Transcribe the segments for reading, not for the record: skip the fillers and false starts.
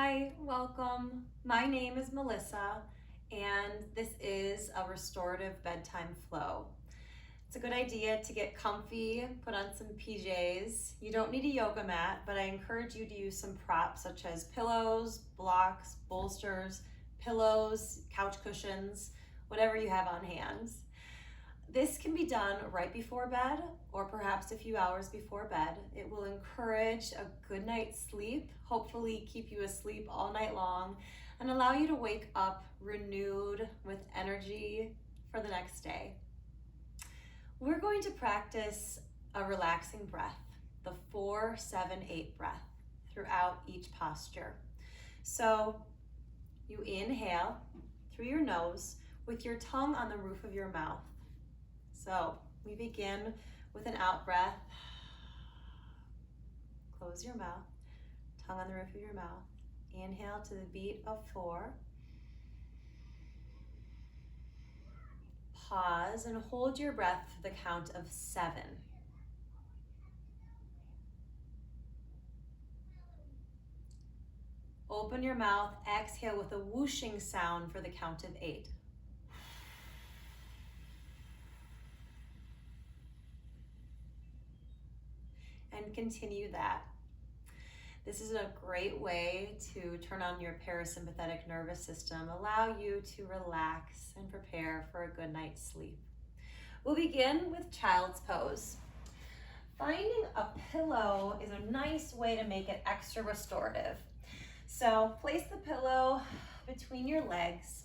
Hi, welcome. My name is Melissa, and this is a restorative bedtime flow. It's a good idea to get comfy, put on some PJs. You don't need a yoga mat, but I encourage you to use some props such as pillows, blocks, bolsters, pillows, couch cushions, whatever you have on hand. This can be done right before bed or perhaps a few hours before bed. It will encourage a good night's sleep, hopefully keep you asleep all night long, and allow you to wake up renewed with energy for the next day. We're going to practice a relaxing breath, the 4-7-8 breath throughout each posture. So you inhale through your nose with your tongue on the roof of your mouth. So we begin with an out breath. Close your mouth, tongue on the roof of your mouth. Inhale to the beat of 4. Pause and hold your breath to the count of 7. Open your mouth, exhale with a whooshing sound for the count of 8. And continue that. This is a great way to turn on your parasympathetic nervous system, allow you to relax and prepare for a good night's sleep. We'll begin with child's pose. Finding a pillow is a nice way to make it extra restorative. So place the pillow between your legs.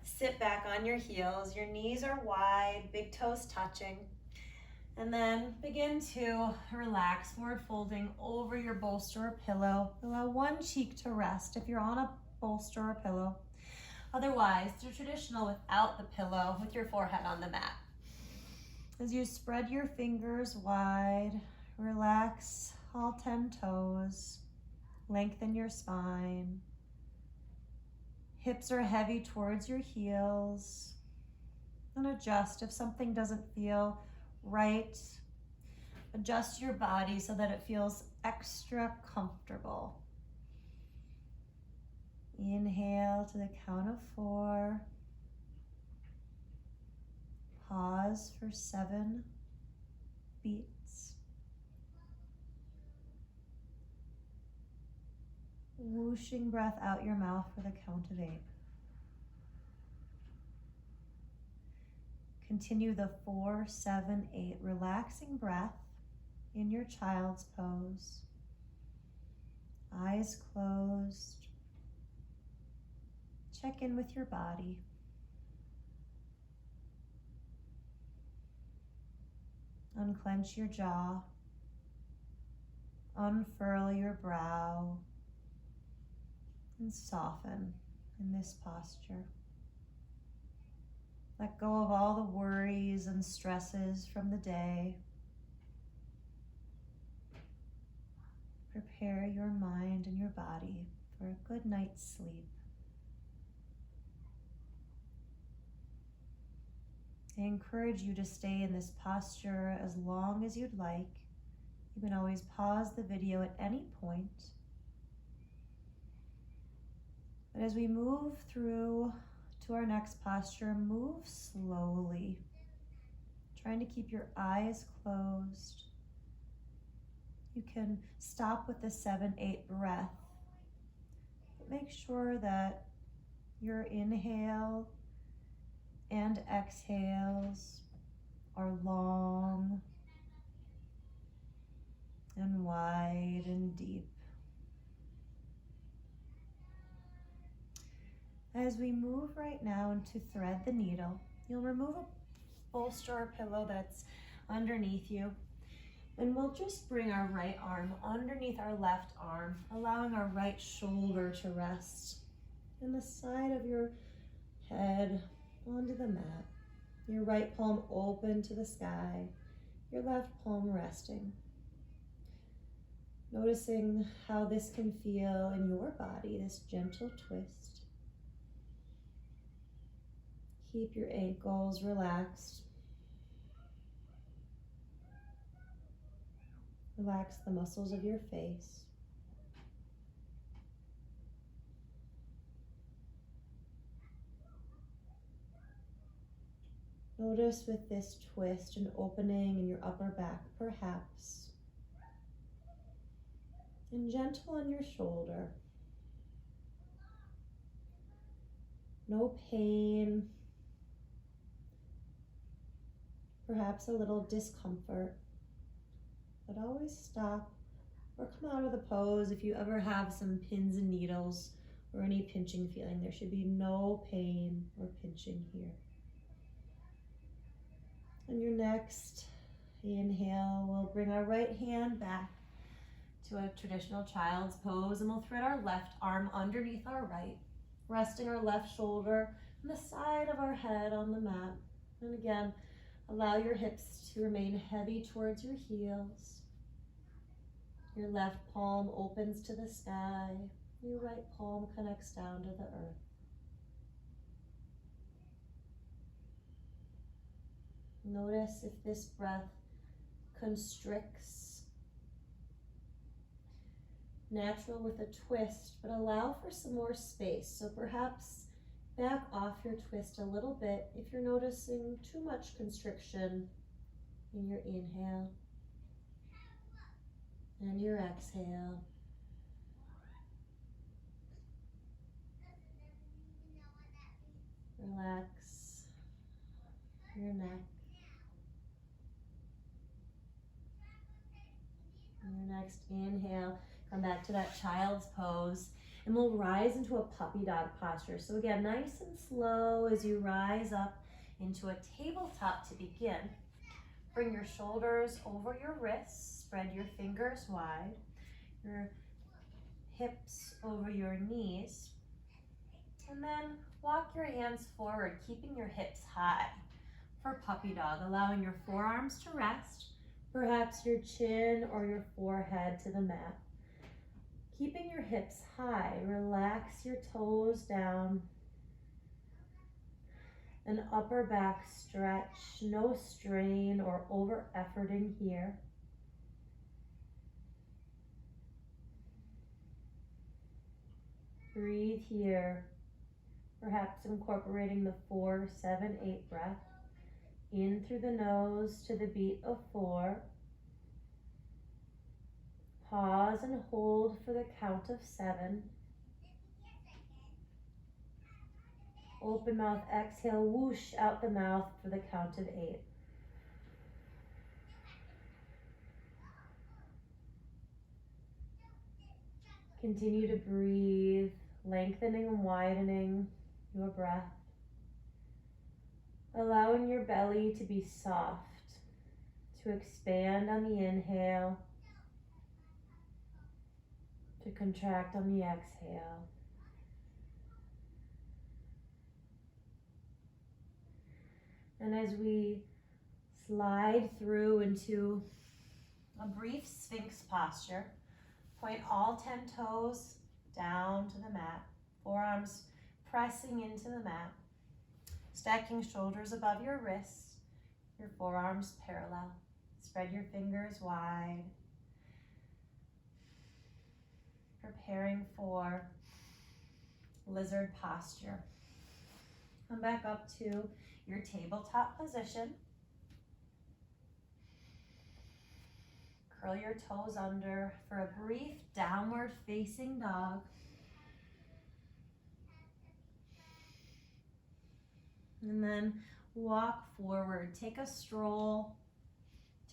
Sit back on your heels. Your knees are wide, big toes touching. And then begin to relax, forward folding over your bolster or pillow. Allow one cheek to rest if you're on a bolster or pillow. Otherwise, do traditional without the pillow with your forehead on the mat. As you spread your fingers wide, relax all 10 toes. Lengthen your spine. Hips are heavy towards your heels. And adjust if something doesn't feel right. Adjust your body so that it feels extra comfortable. Inhale to the count of 4. Pause for 7 beats. Whooshing breath out your mouth for the count of 8. Continue the 4-7-8 relaxing breath in your child's pose. Eyes closed. Check in with your body. Unclench your jaw. Unfurl your brow. And soften in this posture. Let go of all the worries and stresses from the day. Prepare your mind and your body for a good night's sleep. I encourage you to stay in this posture as long as you'd like. You can always pause the video at any point. But as we move through to our next posture, move slowly, trying to keep your eyes closed. You can stop with the 7-8 breath, but make sure that your inhale and exhales are long and wide and deep. As we move right now into thread the needle, you'll remove a bolster or pillow that's underneath you, and we'll just bring our right arm underneath our left arm, allowing our right shoulder to rest and the side of your head onto the mat. Your right palm open to the sky, your left palm resting. Noticing how this can feel in your body, this gentle twist. Keep your ankles relaxed. Relax the muscles of your face. Notice with this twist an opening in your upper back, perhaps, and gentle on your shoulder. No pain, perhaps a little discomfort, but always stop or come out of the pose. If you ever have some pins and needles or any pinching feeling, there should be no pain or pinching here. On your next inhale, we'll bring our right hand back to a traditional child's pose, and we'll thread our left arm underneath our right, resting our left shoulder on the side of our head on the mat. And again, allow your hips to remain heavy towards your heels. Your left palm opens to the sky. Your right palm connects down to the earth. Notice if this breath constricts. Natural with a twist, but allow for some more space. So perhaps back off your twist a little bit if you're noticing too much constriction in your inhale and your exhale. Relax your neck. And your next inhale, come back to that child's pose, and we'll rise into a puppy dog posture. So again, nice and slow as you rise up into a tabletop to begin. Bring your shoulders over your wrists, spread your fingers wide, your hips over your knees, and then walk your hands forward, keeping your hips high for puppy dog, allowing your forearms to rest, perhaps your chin or your forehead to the mat. Keeping your hips high, relax your toes down. An upper back stretch, no strain or over efforting here. Breathe here, perhaps incorporating the 4, 7, 8 breath. In through the nose to the beat of 4. Pause and hold for the count of 7. Open mouth, exhale, whoosh out the mouth for the count of 8. Continue to breathe, lengthening and widening your breath. Allowing your belly to be soft, to expand on the inhale, to contract on the exhale. And as we slide through into a brief Sphinx posture, point all 10 toes down to the mat, forearms pressing into the mat, stacking shoulders above your wrists, your forearms parallel. Spread your fingers wide, preparing for lizard posture. Come back up to your tabletop position. Curl your toes under for a brief downward facing dog. And then walk forward. Take a stroll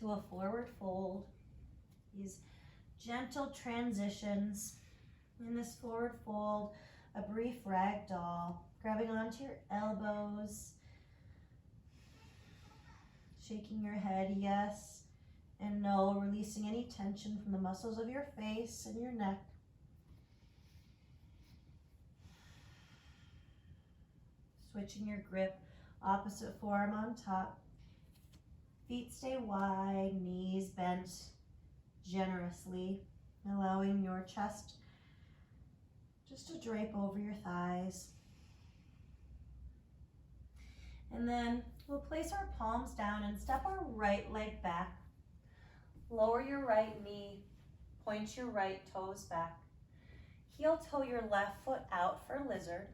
to a forward fold. These gentle transitions in this forward fold, a brief ragdoll, grabbing onto your elbows, shaking your head yes and no, releasing any tension from the muscles of your face and your neck. Switching your grip, opposite forearm on top. Feet stay wide, knees bent generously, allowing your chest just to drape over your thighs. And then we'll place our palms down and step our right leg back. Lower your right knee, point your right toes back. Heel toe your left foot out for lizard.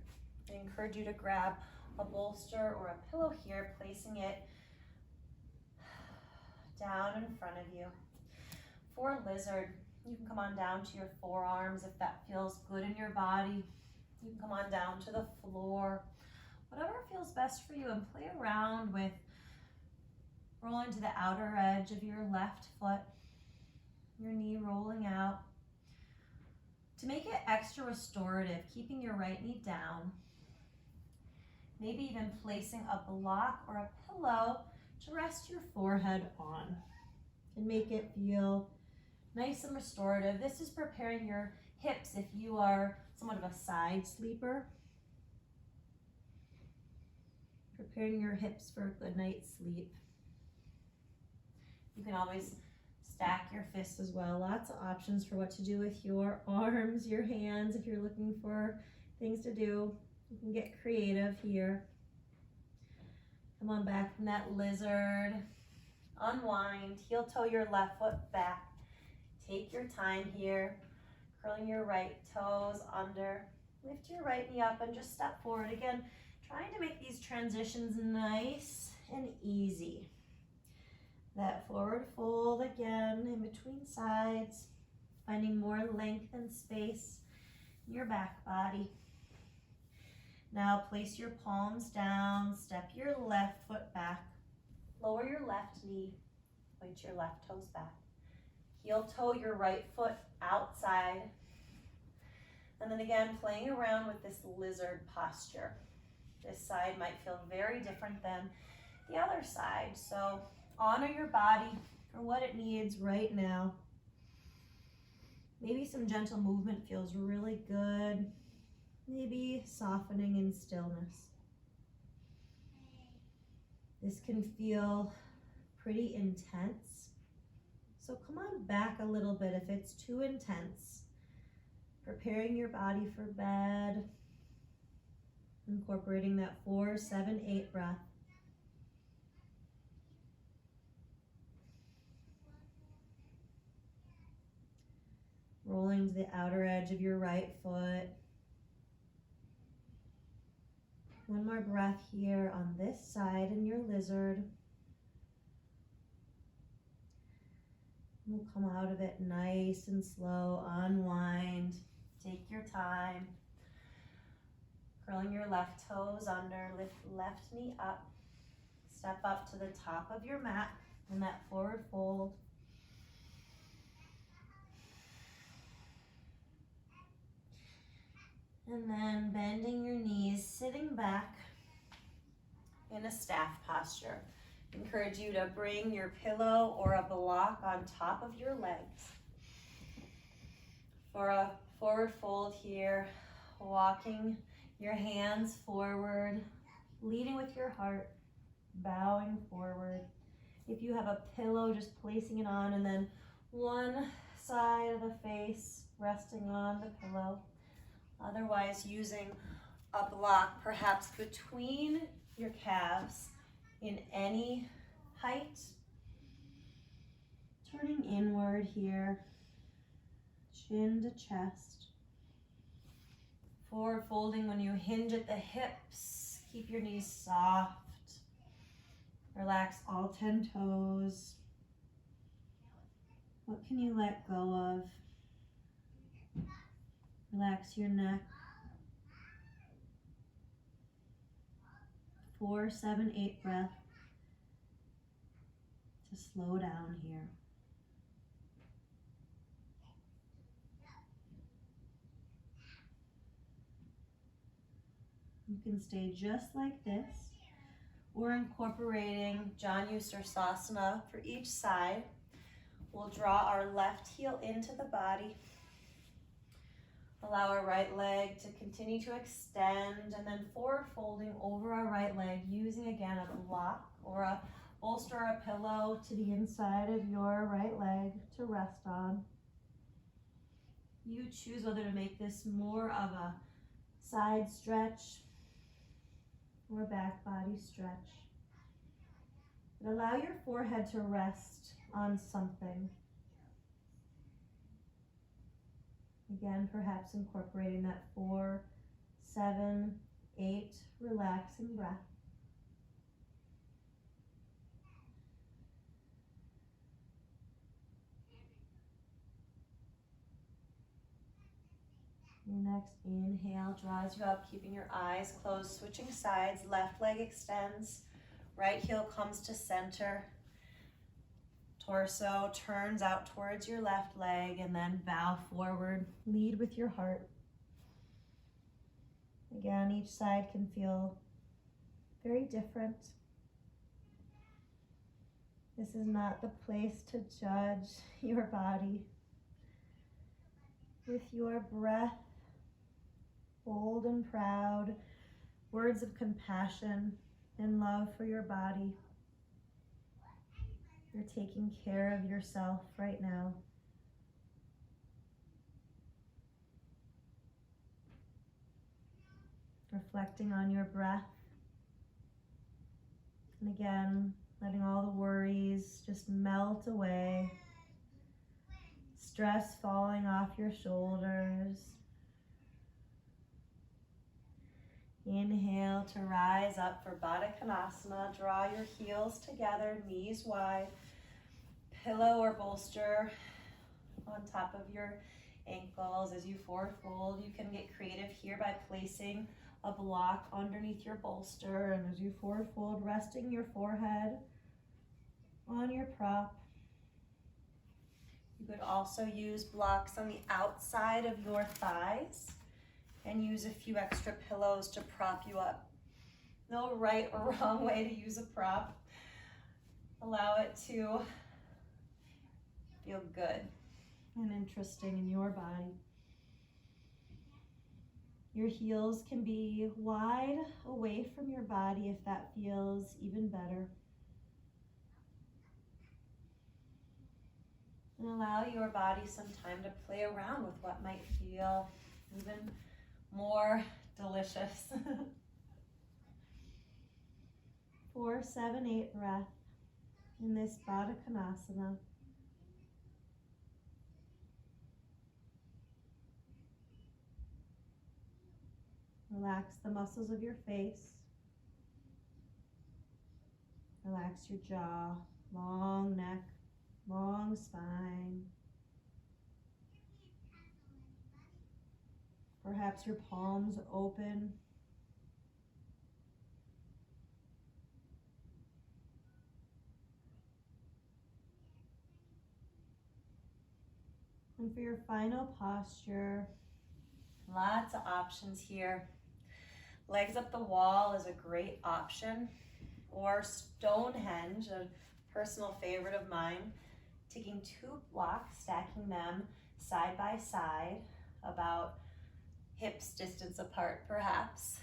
I encourage you to grab a bolster or a pillow here, placing it down in front of you. For lizard, you can come on down to your forearms if that feels good in your body. You can come on down to the floor, whatever feels best for you, and play around with rolling to the outer edge of your left foot, your knee rolling out. To make it extra restorative, keeping your right knee down, maybe even placing a block or a pillow to rest your forehead on and make it feel nice and restorative. This is preparing your hips if you are somewhat of a side sleeper. Preparing your hips for a good night's sleep. You can always stack your fists as well. Lots of options for what to do with your arms, your hands. If you're looking for things to do, you can get creative here. Come on back from that lizard. Unwind, heel toe your left foot back. Take your time here, curling your right toes under. Lift your right knee up and just step forward. Again, trying to make these transitions nice and easy. That forward fold again in between sides, finding more length and space in your back body. Now place your palms down, step your left foot back, lower your left knee, point your left toes back. Heel toe your right foot outside. And then again, playing around with this lizard posture. This side might feel very different than the other side. So honor your body for what it needs right now. Maybe some gentle movement feels really good. Maybe softening in stillness. This can feel pretty intense. So come on back a little bit if it's too intense. Preparing your body for bed. Incorporating that 4, 7, 8 breath. Rolling to the outer edge of your right foot. One more breath here on this side in your lizard. We'll come out of it nice and slow. Unwind. Take your time. Curling your left toes under. Lift left knee up. Step up to the top of your mat in that forward fold. And then bending your knees, sitting back in a staff posture. Encourage you to bring your pillow or a block on top of your legs. For a forward fold here, walking your hands forward, leading with your heart, bowing forward. If you have a pillow, just placing it on, and then one side of the face resting on the pillow. Otherwise, using a block perhaps between your calves in any height. Turning inward here, chin to chest. Forward folding when you hinge at the hips. Keep your knees soft. Relax all 10 toes. What can you let go of? Relax your neck. 4, 7, 8 breath to slow down here. You can stay just like this. We're incorporating Janusirsasana for each side. We'll draw our left heel into the body. Allow our right leg to continue to extend, and then forward folding over our right leg, using again a block or a bolster or a pillow to the inside of your right leg to rest on. You choose whether to make this more of a side stretch or back body stretch. But allow your forehead to rest on something. Again, perhaps incorporating that 4, 7, 8 relaxing breaths. Your next inhale draws you up, keeping your eyes closed, switching sides. Left leg extends, right heel comes to center. Torso turns out towards your left leg, and then bow forward. Lead with your heart. Again, each side can feel very different. This is not the place to judge your body. With your breath, bold and proud, words of compassion and love for your body. You're taking care of yourself right now. Reflecting on your breath. And again, letting all the worries just melt away. Stress falling off your shoulders. Inhale to rise up for Baddha Konasana. Draw your heels together, knees wide. Pillow or bolster on top of your ankles as you forward fold. You can get creative here by placing a block underneath your bolster, and as you forward fold, resting your forehead on your prop. You could also use blocks on the outside of your thighs and use a few extra pillows to prop you up. No right or wrong way to use a prop. Allow it to feel good and interesting in your body. Your heels can be wide away from your body if that feels even better. And allow your body some time to play around with what might feel even more delicious. 4, 7, 8 breath in this Baddha Konasana. Relax the muscles of your face. Relax your jaw, long neck, long spine. Perhaps your palms open. And for your final posture, lots of options here. Legs up the wall is a great option, or Stonehenge, a personal favorite of mine. Taking 2 blocks, stacking them side by side, about hips distance apart perhaps.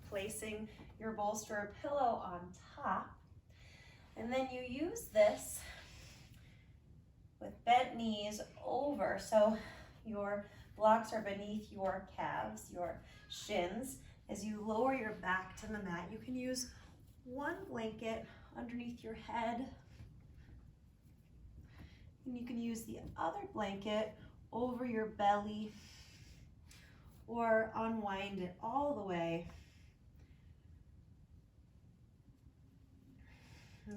Placing your bolster or pillow on top. And then you use this with bent knees over. So your blocks are beneath your calves, your shins. As you lower your back to the mat, you can use one blanket underneath your head. And you can use the other blanket over your belly, or unwind it all the way.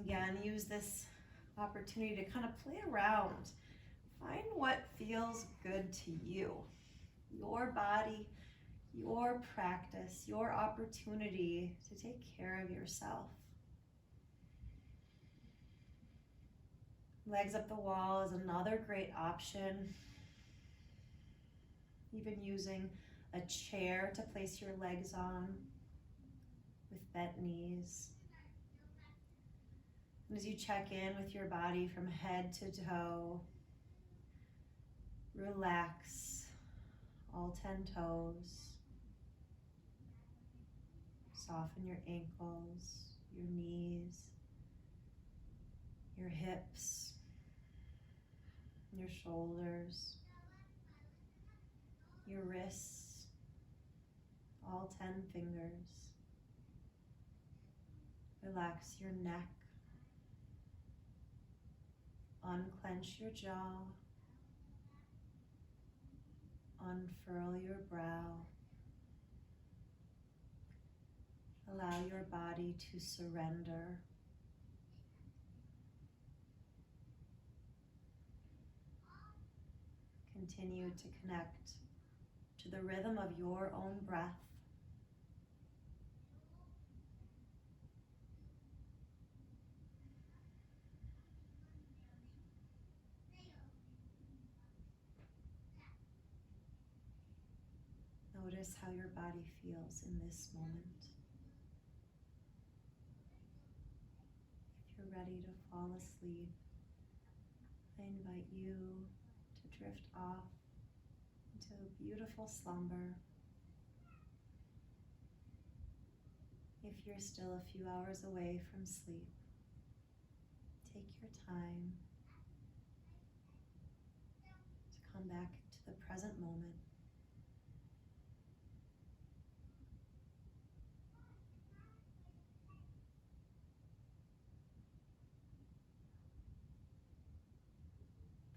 Again, use this opportunity to kind of play around. Find what feels good to you. Your body, your practice, your opportunity to take care of yourself. Legs up the wall is another great option. Even using a chair to place your legs on with bent knees. And as you check in with your body from head to toe, relax all 10 toes. Soften your ankles, your knees, your hips, your shoulders, your wrists, all 10 fingers. Relax your neck. Unclench your jaw. Unfurl your brow. Allow your body to surrender. Continue to connect to the rhythm of your own breath. Notice how your body feels in this moment. If you're ready to fall asleep, I invite you to drift off into a beautiful slumber. If you're still a few hours away from sleep, take your time to come back to the present moment.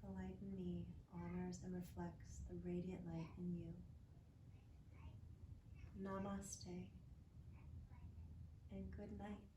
The light in me honors and reflects the radiant light in you. Namaste and good night.